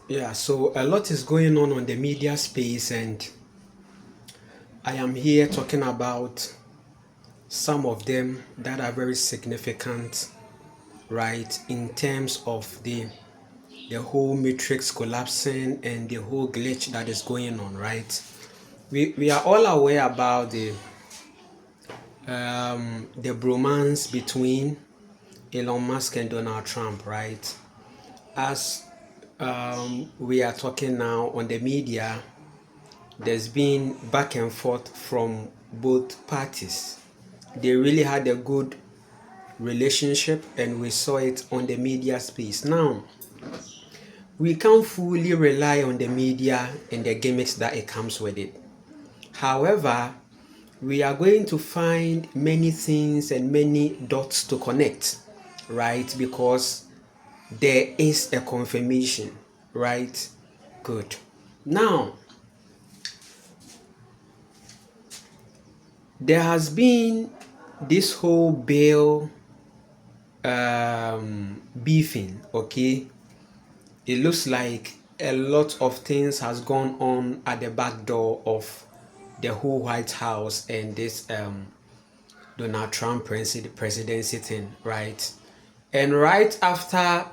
Yeah, so a lot is going on the media space, and I am here talking about some of them that are very significant, right, in terms of the whole matrix collapsing and the whole glitch that is going on, right? We are all aware about the bromance between Elon Musk and Donald Trump, right? As we are talking now on the media, there's been back and forth from both parties. They really had a good relationship, and we saw it on the media space. Now, we can't fully rely on the media and the gimmicks that it comes with it. However, we are going to find many things and many dots to connect, right? Because there is a confirmation, right? Good. Now, there has been this whole bill beefing, okay? It looks like a lot of things has gone on at the back door of the whole White House and this Donald Trump presidency thing, right? And right after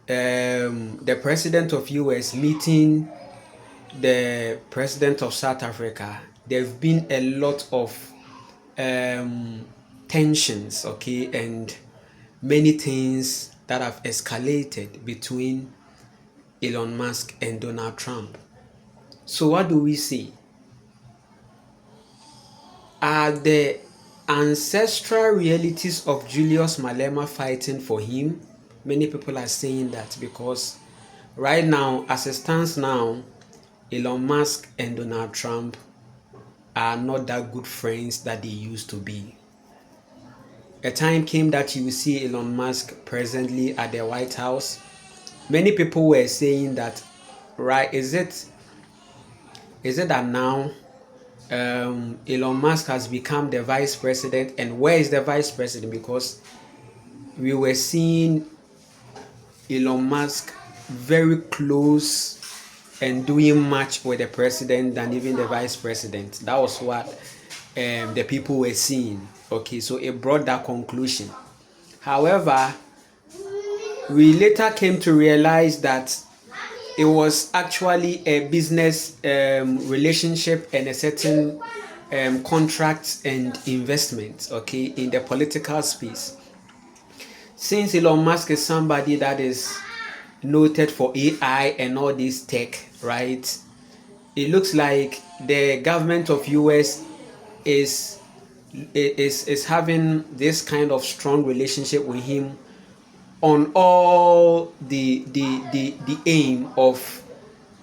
the president of US meeting the president of South Africa, there have been a lot of tensions, okay, and many things that have escalated between Elon Musk and Donald Trump. So what do we see? Are the ancestral realities of Julius Malema fighting for him? Many people are saying that because right now, as it stands now, Elon Musk and Donald Trump are not that good friends that they used to be. A time came that you will see Elon Musk presently at the White House. Many people were saying that, right, is it that now Elon Musk has become the vice president, and where is the vice president? Because we were seeing Elon Musk very close and doing much with the president than even the vice president. That was what the people were seeing. Okay, so it brought that conclusion. However, we later came to realize that it was actually a business relationship and a certain contract and investment, okay, in the political space. Since Elon Musk is somebody that is noted for AI and all this tech, right? It looks like the government of US is having this kind of strong relationship with him on all the aim of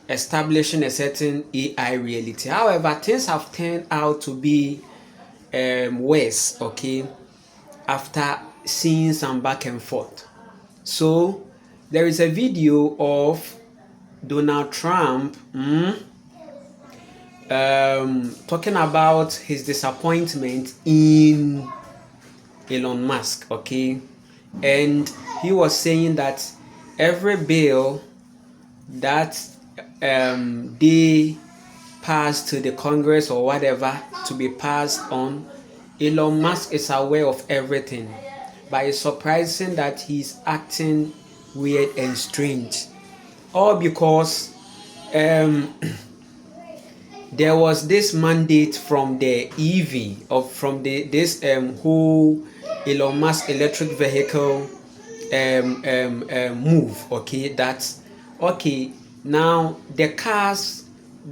establishing a certain AI reality. However, things have turned out to be worse, okay, after seeing some back and forth. So there is a video of Donald Trump talking about his disappointment in Elon Musk, okay, and he was saying that every bill that they pass to the Congress or whatever to be passed on, Elon Musk is aware of everything, but it's surprising that he's acting weird and strange, all because there was this mandate from the EV of from this whole Elon Musk electric vehicle move. Okay, that's okay. Now the cars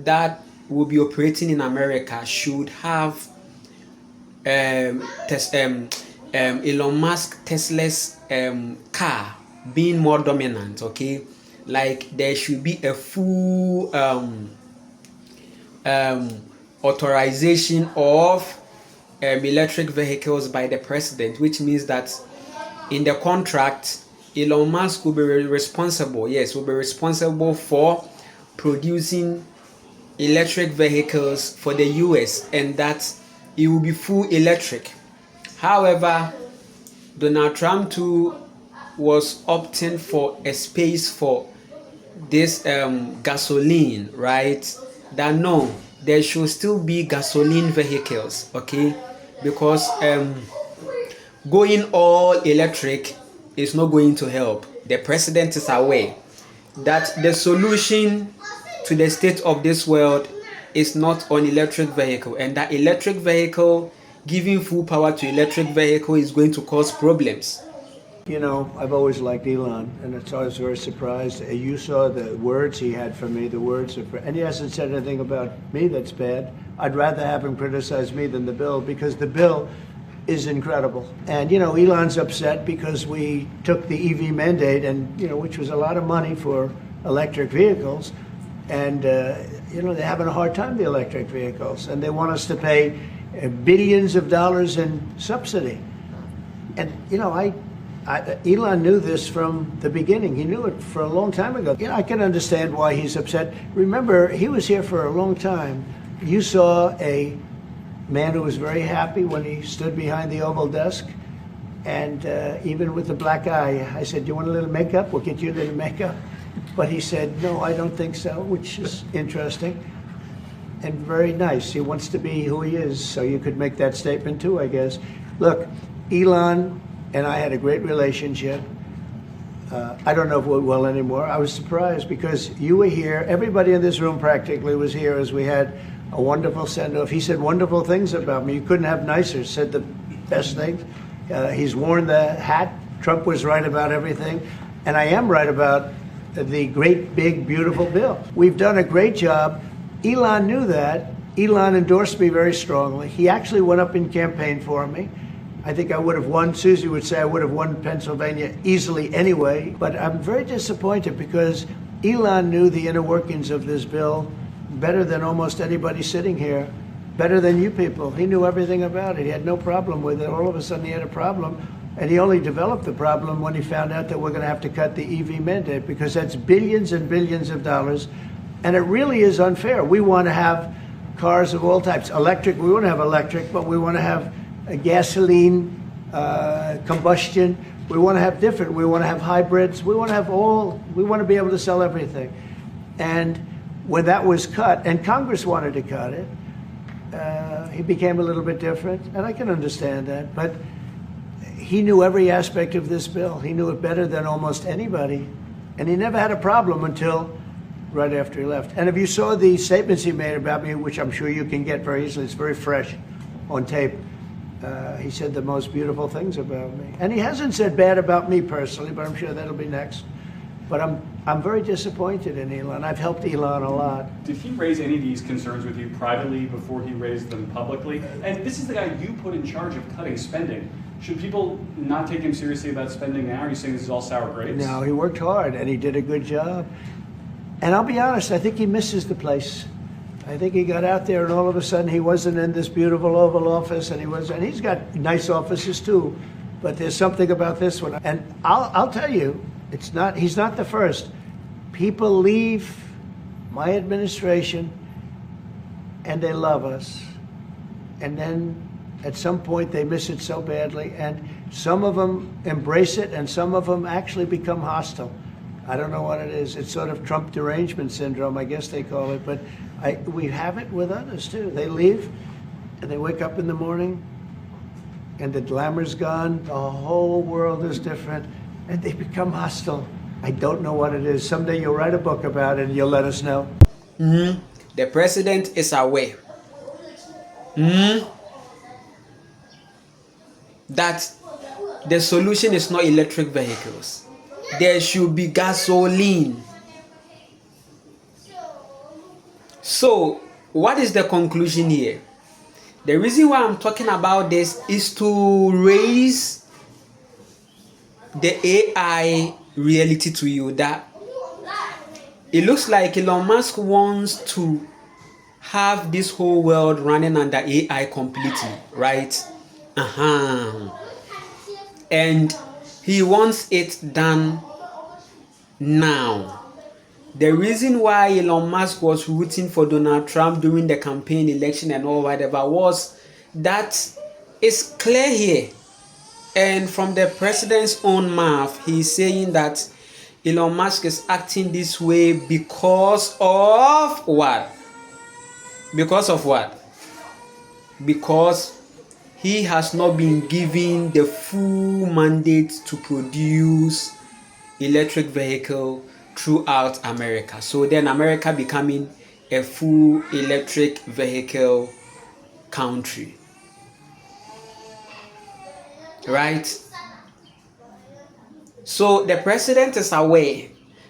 that will be operating in America should have Elon Musk Tesla's car being more dominant. Okay, like there should be a full authorization of electric vehicles by the president, which means that in the contract, Elon Musk will be responsible. Yes, will be responsible for producing electric vehicles for the US, and that it will be full electric. However, Donald Trump too was opting for a space for this gasoline, right? That no, there should still be gasoline vehicles, okay? Because going all electric is not going to help. The president is aware that the solution to the state of this world is not on electric vehicle, and that electric vehicle, giving full power to electric vehicle, is going to cause problems. You know, I've always liked Elon, and it's always very surprised. You saw the words he had for me, the words of, and he hasn't said anything about me that's bad. I'd rather have him criticize me than the bill, because the bill is incredible. And, you know, Elon's upset because we took the EV mandate, and, you know, which was a lot of money for electric vehicles. And, you know, they're having a hard time, the electric vehicles, and they want us to pay billions of dollars in subsidy. And, you know, Elon knew this from the beginning. He knew it for a long time ago. You know, I can understand why he's upset. Remember, he was here for a long time. You saw a man who was very happy when he stood behind the Oval desk, and even with the black eye, I said, "You want a little makeup? We'll get you a little makeup." But he said, "No, I don't think so," which is interesting and very nice. He wants to be who he is, so you could make that statement too, I guess. Look, Elon and I had a great relationship. I don't know if we're well anymore. I was surprised because you were here. Everybody in this room practically was here as we had a wonderful send-off. He said wonderful things about me. You couldn't have nicer. Said the best things. He's worn the hat. Trump was right about everything. And I am right about the great, big, beautiful bill. We've done a great job. Elon knew that. Elon endorsed me very strongly. He actually went up in campaign for me. I think I would have won. Susie would say I would have won Pennsylvania easily anyway. But I'm very disappointed because Elon knew the inner workings of this bill better than almost anybody sitting here, better than you people. He knew everything about it. He had no problem with it. All of a sudden he had a problem, and he only developed the problem when he found out that we're going to have to cut the EV mandate, because that's billions and billions of dollars, and it really is unfair. We want to have cars of all types. Electric, we want to have electric, but we want to have a gasoline, combustion. We want to have different. We want to have hybrids. We want to have all. We want to be able to sell everything. And when that was cut, and Congress wanted to cut it, he became a little bit different, and I can understand that. But he knew every aspect of this bill. He knew it better than almost anybody, and he never had a problem until right after he left. And if you saw the statements he made about me, which I'm sure you can get very easily, it's very fresh on tape. He said the most beautiful things about me. And he hasn't said bad about me personally, but I'm sure that'll be next. But I'm very disappointed in Elon. I've helped Elon a lot. Did he raise any of these concerns with you privately before he raised them publicly? And this is the guy you put in charge of cutting spending. Should people not take him seriously about spending now? Are you saying this is all sour grapes? No, he worked hard, and he did a good job. And I'll be honest, I think he misses the place. I think he got out there, and all of a sudden he wasn't in this beautiful Oval Office, and he's got nice offices too, but there's something about this one. And I'll tell you, he's not the first. People leave my administration, and they love us, and then at some point they miss it so badly, and some of them embrace it, and some of them actually become hostile. I don't know what it is. It's sort of Trump derangement syndrome, I guess they call it. But we have it with others, too. They leave, and they wake up in the morning, and the glamour's gone. The whole world is different, and they become hostile. I don't know what it is. Someday you'll write a book about it, and you'll let us know. The president is aware that the solution is not electric vehicles. There should be gasoline. So, what is the conclusion here? The reason why I'm talking about this is to raise the AI reality to you, that it looks like Elon Musk wants to have this whole world running under AI completely, right? And he wants it done now. The reason why Elon Musk was rooting for Donald Trump during the campaign, election, and all whatever was that it's clear here. And from the president's own mouth, he's saying that Elon Musk is acting this way because of what? Because of what? Because he has not been given the full mandate to produce electric vehicle throughout America. So then America becoming a full electric vehicle country. Right? So the president is aware,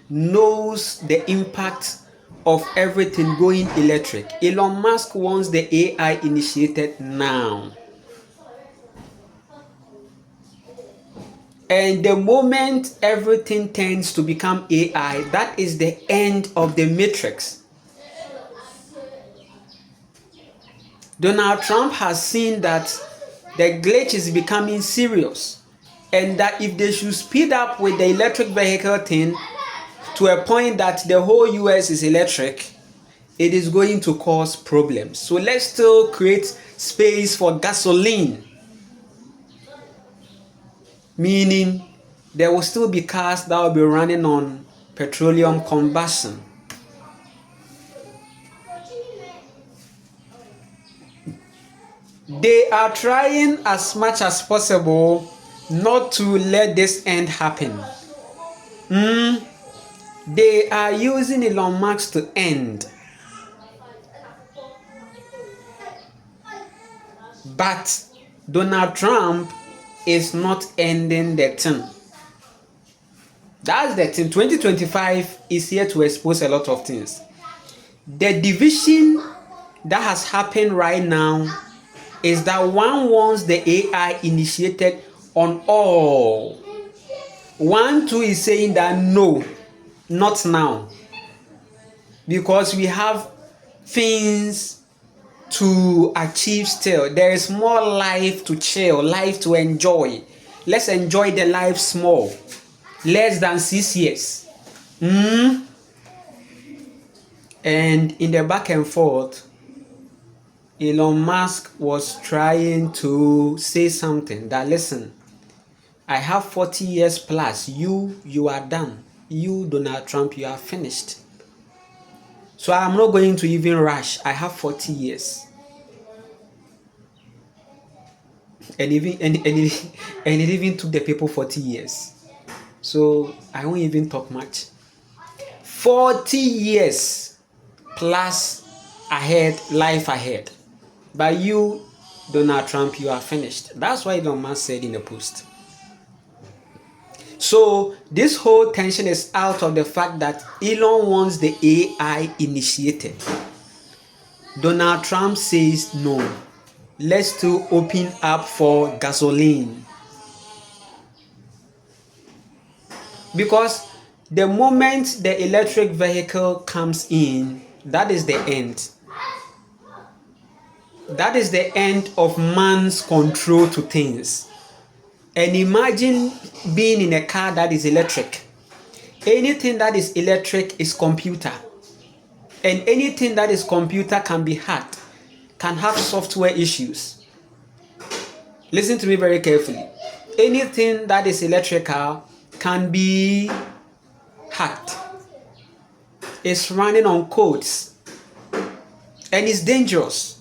knows the impact of everything going electric. Elon Musk wants the AI initiated now. And the moment everything tends to become AI, that is the end of the matrix. Donald Trump has seen that the glitch is becoming serious, and that if they should speed up with the electric vehicle thing to a point that the whole US is electric, it is going to cause problems. So let's still create space for gasoline. Meaning there will still be cars that will be running on petroleum combustion. They are trying as much as possible not to let this end happen. They are using Elon Musk to end. But Donald Trump is not ending the thing. That's the thing. 2025 is here to expose a lot of things. The division that has happened right now is that one wants the AI initiated on all. One too is saying that no, not now. Because we have things to achieve still. There is more life to chill, life to enjoy. Let's enjoy the life small. Less than 6 years. And in the back and forth, Elon Musk was trying to say something that, listen, I have 40 years plus. You are done. You, Donald Trump, you are finished. So I'm not going to even rush. I have 40 years. And it even took the people 40 years. So I won't even talk much. 40 years plus ahead, life ahead. But you, Donald Trump, you are finished. That's what Elon Musk said in the post. So this whole tension is out of the fact that Elon wants the AI initiated. Donald Trump says no. Let's still open up for gasoline. Because the moment the electric vehicle comes in, that is the end. That is the end of man's control to things. And imagine being in a car that is electric. Anything that is electric is computer. And anything that is computer can be hacked, can have software issues. Listen to me very carefully. Anything that is electrical can be hacked. It's running on codes. And it's dangerous.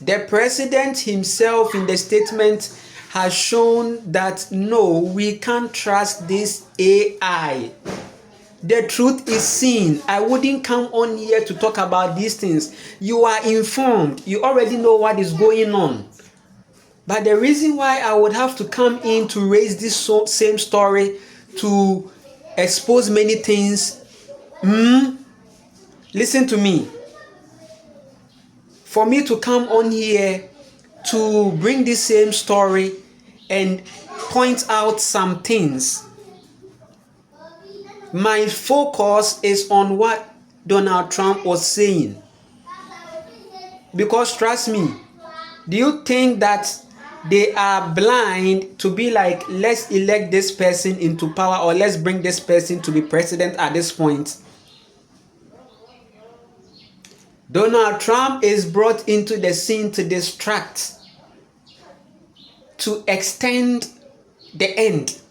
The president himself in the statement has shown that no, we can't trust this AI. The truth is seen. I wouldn't come on here to talk about these things. You are informed. You already know what is going on. But the reason why I would have to come in to raise this same story, to expose many things, listen to me. For me to come on here to bring this same story and point out some things, my focus is on what Donald Trump was saying. Because trust me, do you think that they are blind to be like, let's elect this person into power, or let's bring this person to be president at this point? Donald Trump is brought into the scene to distract, to extend the end.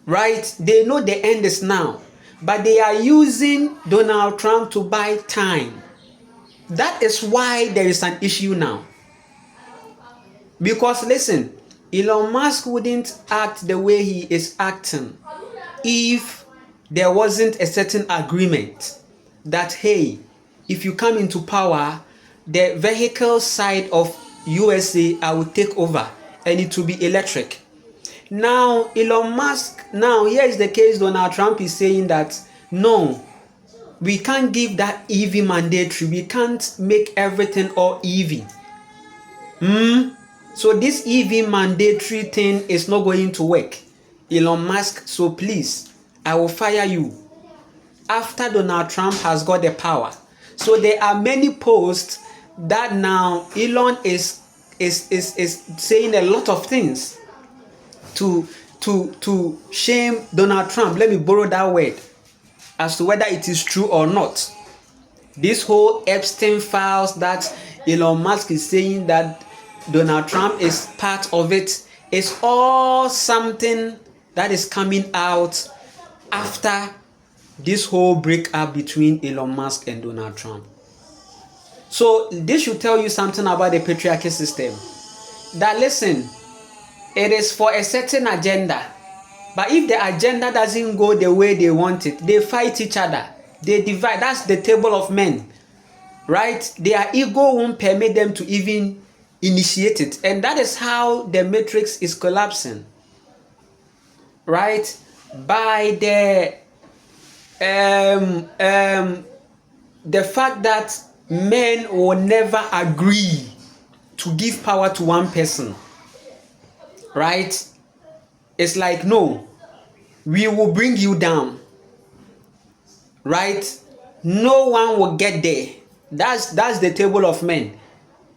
right? They know the end is now, but they are using Donald Trump to buy time. That is why there is an issue now. Because listen, Elon Musk wouldn't act the way he is acting if there wasn't a certain agreement that, hey, if you come into power, the vehicle side of USA I will take over and it will be electric. Now Elon Musk, now here is the case. Donald Trump is saying that no, we can't give that EV mandatory, we can't make everything all EV. So this EV mandatory thing is not going to work, Elon Musk, so please, I will fire you after Donald Trump has got the power. So there are many posts that now Elon is saying a lot of things to shame Donald Trump. Let me borrow that word as to whether it is true or not. This whole Epstein files that Elon Musk is saying that Donald Trump is part of it is all something that is coming out after this whole breakup between Elon Musk and Donald Trump. So this should tell you something about the patriarchy system. That listen, it is for a certain agenda. But if the agenda doesn't go the way they want it, they fight each other. They divide. That's the table of men. Right? Their ego won't permit them to even initiate it. And that is how the matrix is collapsing. Right? By the fact that men will never agree to give power to one person. Right? It's like, no, we will bring you down. Right? No one will get there. That's the table of men.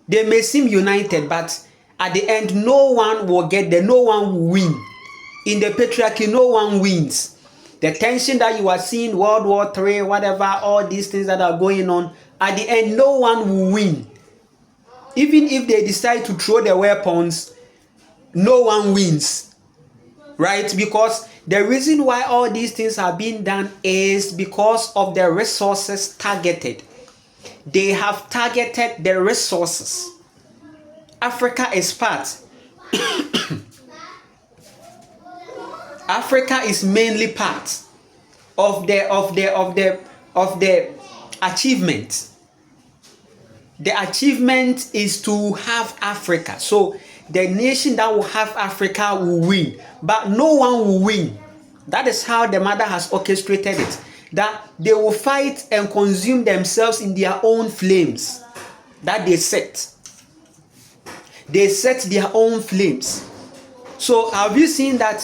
They may seem united, but at the end, no one will get there. No one will win. In the patriarchy, no one wins. The tension that you are seeing, World War III, whatever, all these things that are going on, at the end, no one will win. Even if they decide to throw their weapons, no one wins. Right? Because the reason why all these things are being done is because of the resources targeted. They have targeted the resources. Africa is part. Africa is mainly part of the achievement. The achievement is to have Africa. So the nation that will have Africa will win, but no one will win. That is how the mother has orchestrated it. That they will fight and consume themselves in their own flames that they set. They set their own flames. So have you seen that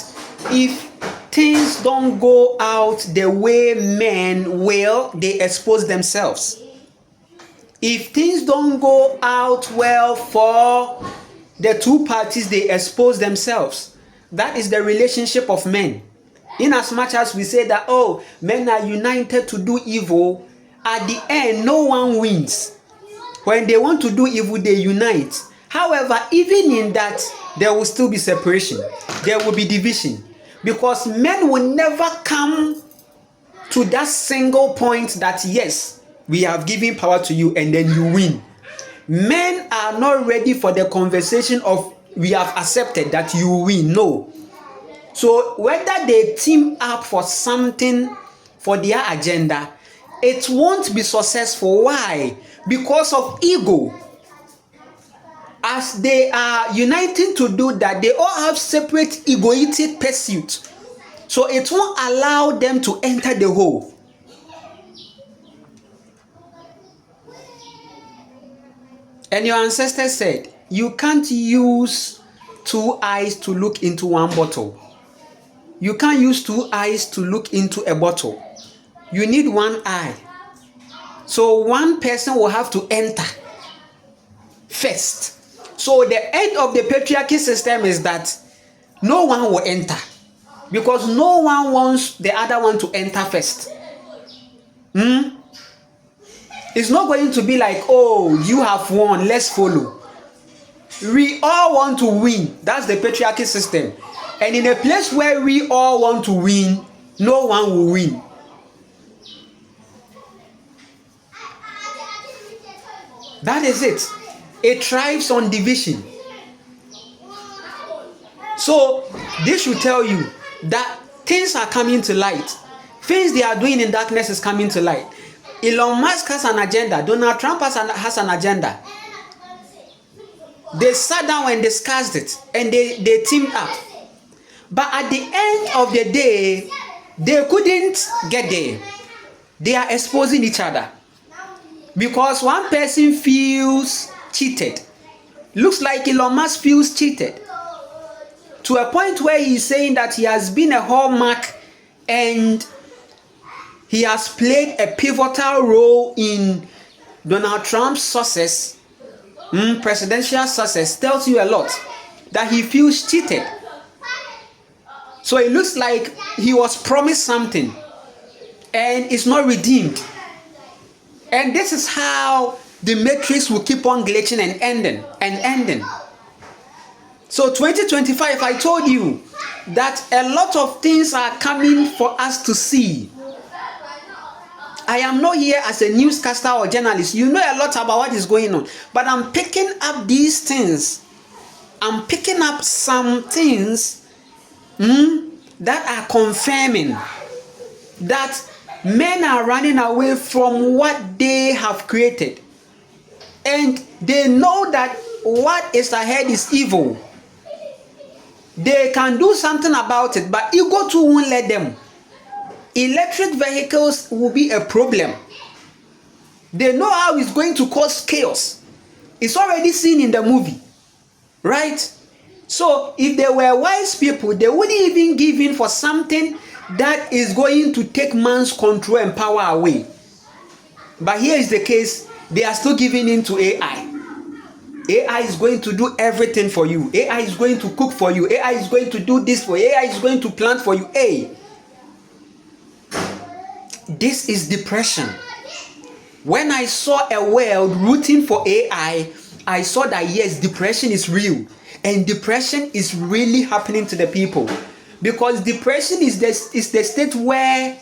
if things don't go out the way men will, they expose themselves? If things don't go out well for the two parties, they expose themselves. That is the relationship of men. In as much as we say that, oh, men are united to do evil, at the end, no one wins. When they want to do evil, they unite. However, even in that, there will still be separation. There will be division. Because men will never come to that single point that, yes, we have given power to you and then you win. Men are not ready for the conversation of we have accepted that you win. No. So whether they team up for something for their agenda, it won't be successful. Why? Because of ego. As they are uniting to do that, they all have separate egoistic pursuits. So it won't allow them to enter the hole. And your ancestors said, you can't use two eyes to look into one bottle. You can't use two eyes to look into a bottle. You need one eye. So one person will have to enter first. So the end of the patriarchy system is that no one will enter. Because no one wants the other one to enter first. It's not going to be like, oh, you have won, let's follow. We all want to win. That's the patriarchy system. And in a place where we all want to win, no one will win. That is it. It thrives on division. So this should tell you that things are coming to light. Things they are doing in darkness is coming to light. Elon Musk has an agenda. Donald Trump has an agenda. They sat down and discussed it, and they teamed up. But at the end of the day, they couldn't get there. They are exposing each other. Because one person feels cheated. Looks like Elon Musk feels cheated. To a point where he's saying that he has been a hallmark and he has played a pivotal role in Donald Trump's success, presidential success, tells you a lot. That he feels cheated. So it looks like he was promised something and it's not redeemed. And this is how the matrix will keep on glitching and ending. So 2025, I told you that a lot of things are coming for us to see. I am not here as a newscaster or journalist. You know a lot about what is going on. But I'm picking up these things. I'm picking up some things that are confirming that men are running away from what they have created. And they know that what is ahead is evil. They can do something about it, but ego too won't let them. Electric vehicles will be a problem. They know how it's going to cause chaos. It's already seen in the movie, right? So if they were wise people, they wouldn't even give in for something that is going to take man's control and power away. But here is the case, they are still giving in to AI. AI is going to do everything for you. AI is going to cook for you. AI is going to do this for you. AI is going to plant for you. Hey, this is depression. When I saw a world rooting for AI, I saw that yes, depression is real. And depression is really happening to the people. Because depression is the state where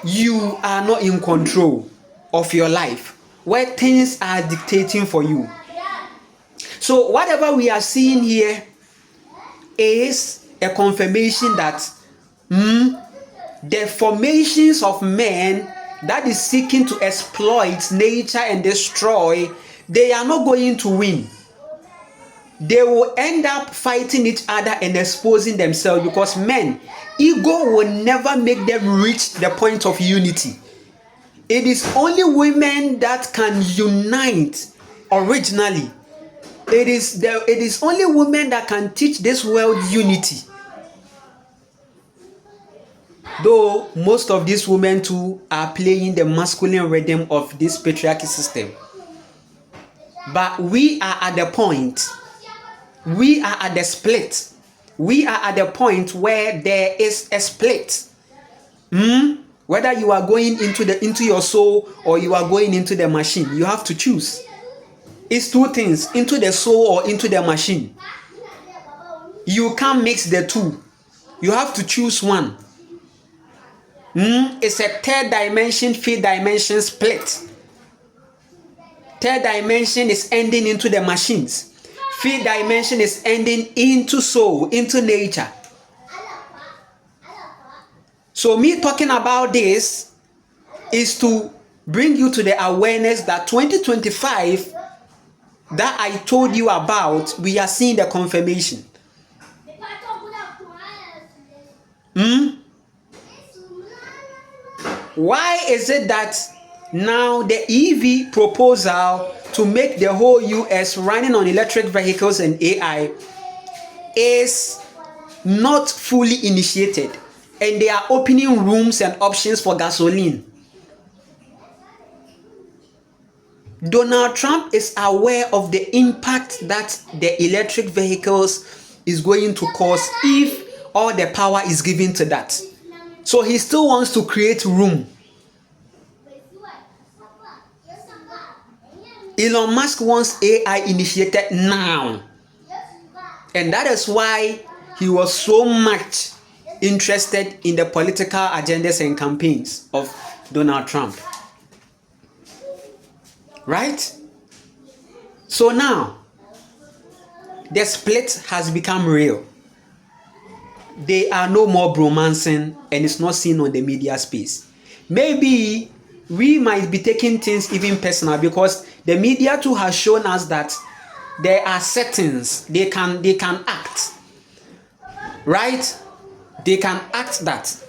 you are not in control of your life, where things are dictating for you. So whatever we are seeing here is a confirmation that the formations of men that is seeking to exploit nature and destroy, they are not going to win. They will end up fighting each other and exposing themselves, because men, ego will never make them reach the point of unity. It is only women that can unite originally. It is only women that can teach this world unity. Though most of these women too are playing the masculine rhythm of this patriarchy system. But we are at the point. We are at the split. We are at the point where there is a split. Whether you are going into your soul or you are going into the machine, you have to choose. It's two things, into the soul or into the machine. You can't mix the two. You have to choose one. It's a third dimension, fifth dimension split. Third dimension is ending into the machines. Fifth dimension is ending into soul, into nature. So me talking about this is to bring you to the awareness that 2025 that I told you about, we are seeing the confirmation. Why is it that now the EV proposal to make the whole US running on electric vehicles and AI is not fully initiated, and they are opening rooms and options for gasoline? Donald Trump is aware of the impact that the electric vehicles is going to cause if all the power is given to that. So he still wants to create room. Elon Musk wants AI initiated now. And that is why he was so much interested in the political agendas and campaigns of Donald Trump. Right? So now, the split has become real. They are no more bromancing, and it's not seen on the media space. Maybe we might be taking things even personal, because the media too has shown us that there are settings they can act. Right? They can act that.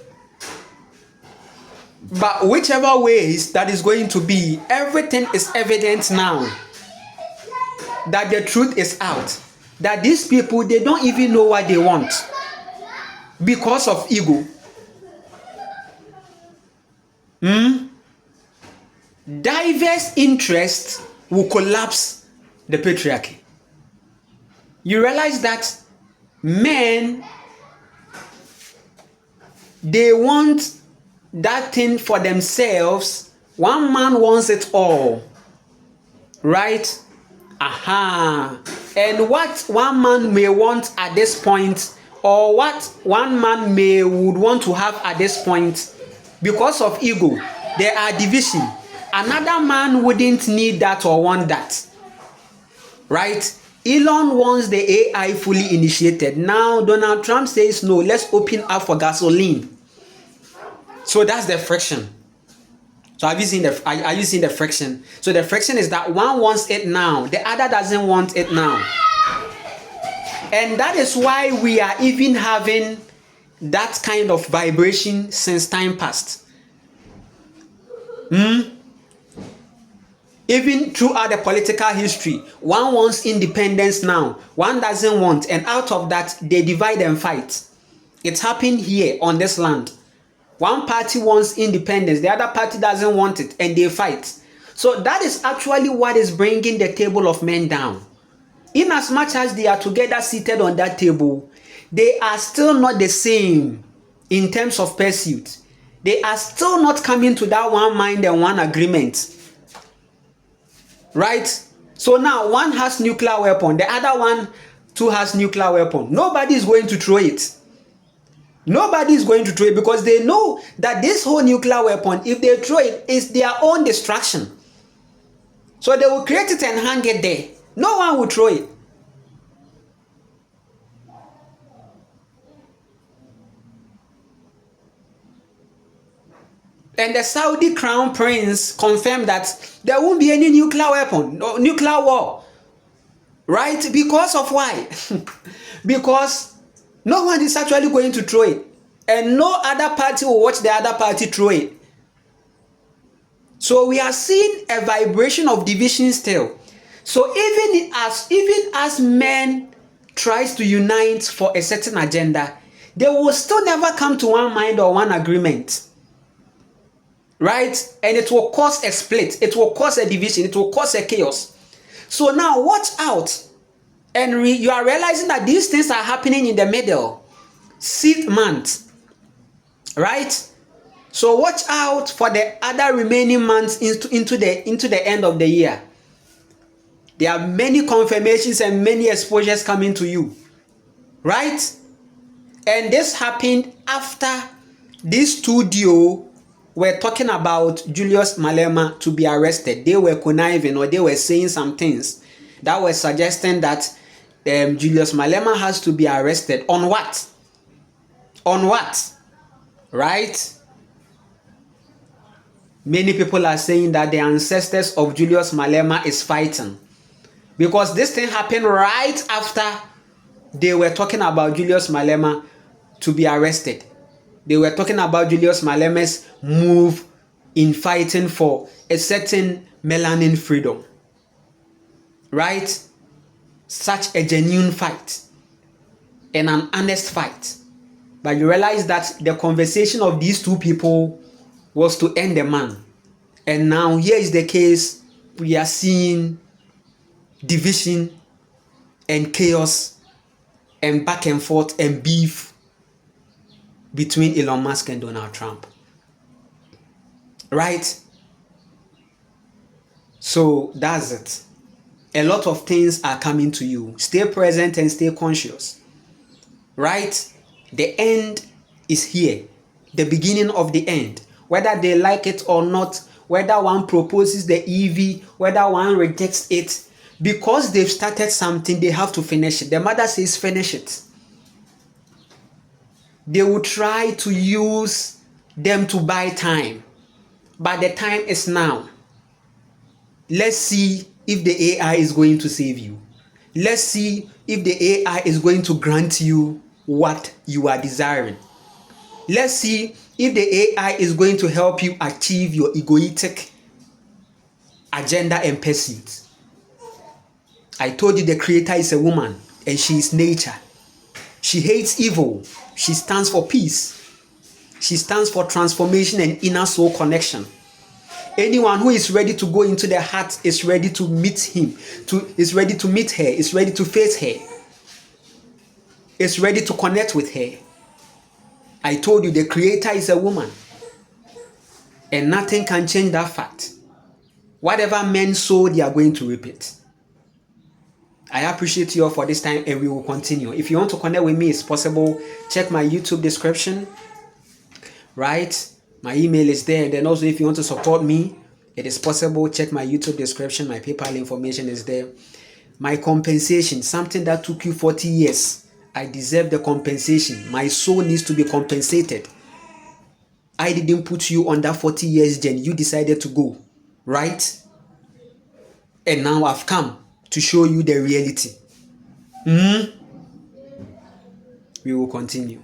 But whichever ways that is going to be, everything is evident now that the truth is out. That these people, they don't even know what they want because of ego. Diverse interest will collapse the patriarchy. You realize that men, they want that thing for themselves. One man wants it all, right? And what one man may want at this point, or what one man would want to have at this point, because of ego, there are division. Another man wouldn't need that or want that, right? Elon wants the AI fully initiated. Now Donald Trump says no, let's open up for gasoline. So that's the friction. So are you seeing the friction? So the friction is that one wants it now, the other doesn't want it now. And that is why we are even having that kind of vibration since time past. Even throughout the political history, one wants independence now, one doesn't want, and out of that, they divide and fight. It's happened here on this land. One party wants independence, the other party doesn't want it, and they fight. So that is actually what is bringing the table of men down. In as much as they are together seated on that table, they are still not the same in terms of pursuit. They are still not coming to that one mind and one agreement. Right? So now one has nuclear weapon, the other one too has nuclear weapon. Nobody is going to throw it. Nobody is going to throw it, because they know that this whole nuclear weapon, if they throw it, is their own destruction. So they will create it and hang it there. No one will throw it. And the Saudi crown prince confirmed that there won't be any nuclear weapon, no nuclear war. Right? Because of why? Because no one is actually going to throw it. And no other party will watch the other party throw it. So we are seeing a vibration of division still. So even as men tries to unite for a certain agenda, they will still never come to one mind or one agreement. Right? And it will cause a split. It will cause a division. It will cause a chaos. So now watch out. And you are realizing that these things are happening in the middle. 6th month. Right? So watch out for the other remaining months into the end of the year. There are many confirmations and many exposures coming to you. Right? And this happened after this studio were talking about Julius Malema to be arrested. They were conniving, or they were saying some things that were suggesting that Julius Malema has to be arrested. On what? On what? Right? Many people are saying that the ancestors of Julius Malema is fighting, because this thing happened right after they were talking about Julius Malema to be arrested. They were talking about Julius Malema's move in fighting for a certain melanin freedom. Right? Such a genuine fight and an honest fight. But you realize that the conversation of these two people was to end the man. And now here is the case. We are seeing division and chaos and back and forth and beef between Elon Musk and Donald Trump. Right? So that's it. A lot of things are coming to you. Stay present and stay conscious. right? The end is here, the beginning of the end. Whether they like it or not, whether one proposes the EV, whether one rejects it, because they've started something, they have to finish it. The mother says, finish it. They will try to use them to buy time, but the time is now. Let's see if the AI is going to save you. Let's see if the AI is going to grant you what you are desiring. Let's see if the AI is going to help you achieve your egoistic agenda and pursuits. I told you the creator is a woman and she is nature. She hates evil. She stands for peace. She stands for transformation and inner soul connection. Anyone who is ready to go into the heart is ready to meet him, is ready to meet her, is ready to face her, is ready to connect with her. I told you the creator is a woman, and nothing can change that fact. Whatever men sow, they are going to reap it. I appreciate you all for this time, and we will continue. If you want to connect with me, it's possible. Check my YouTube description, right? My email is there. And then also, if you want to support me, it is possible. Check my YouTube description. My PayPal information is there. My compensation, something that took you 40 years. I deserve the compensation. My soul needs to be compensated. I didn't put you on that 40 years journey. You decided to go, right? And now I've come to show you the reality. We will continue.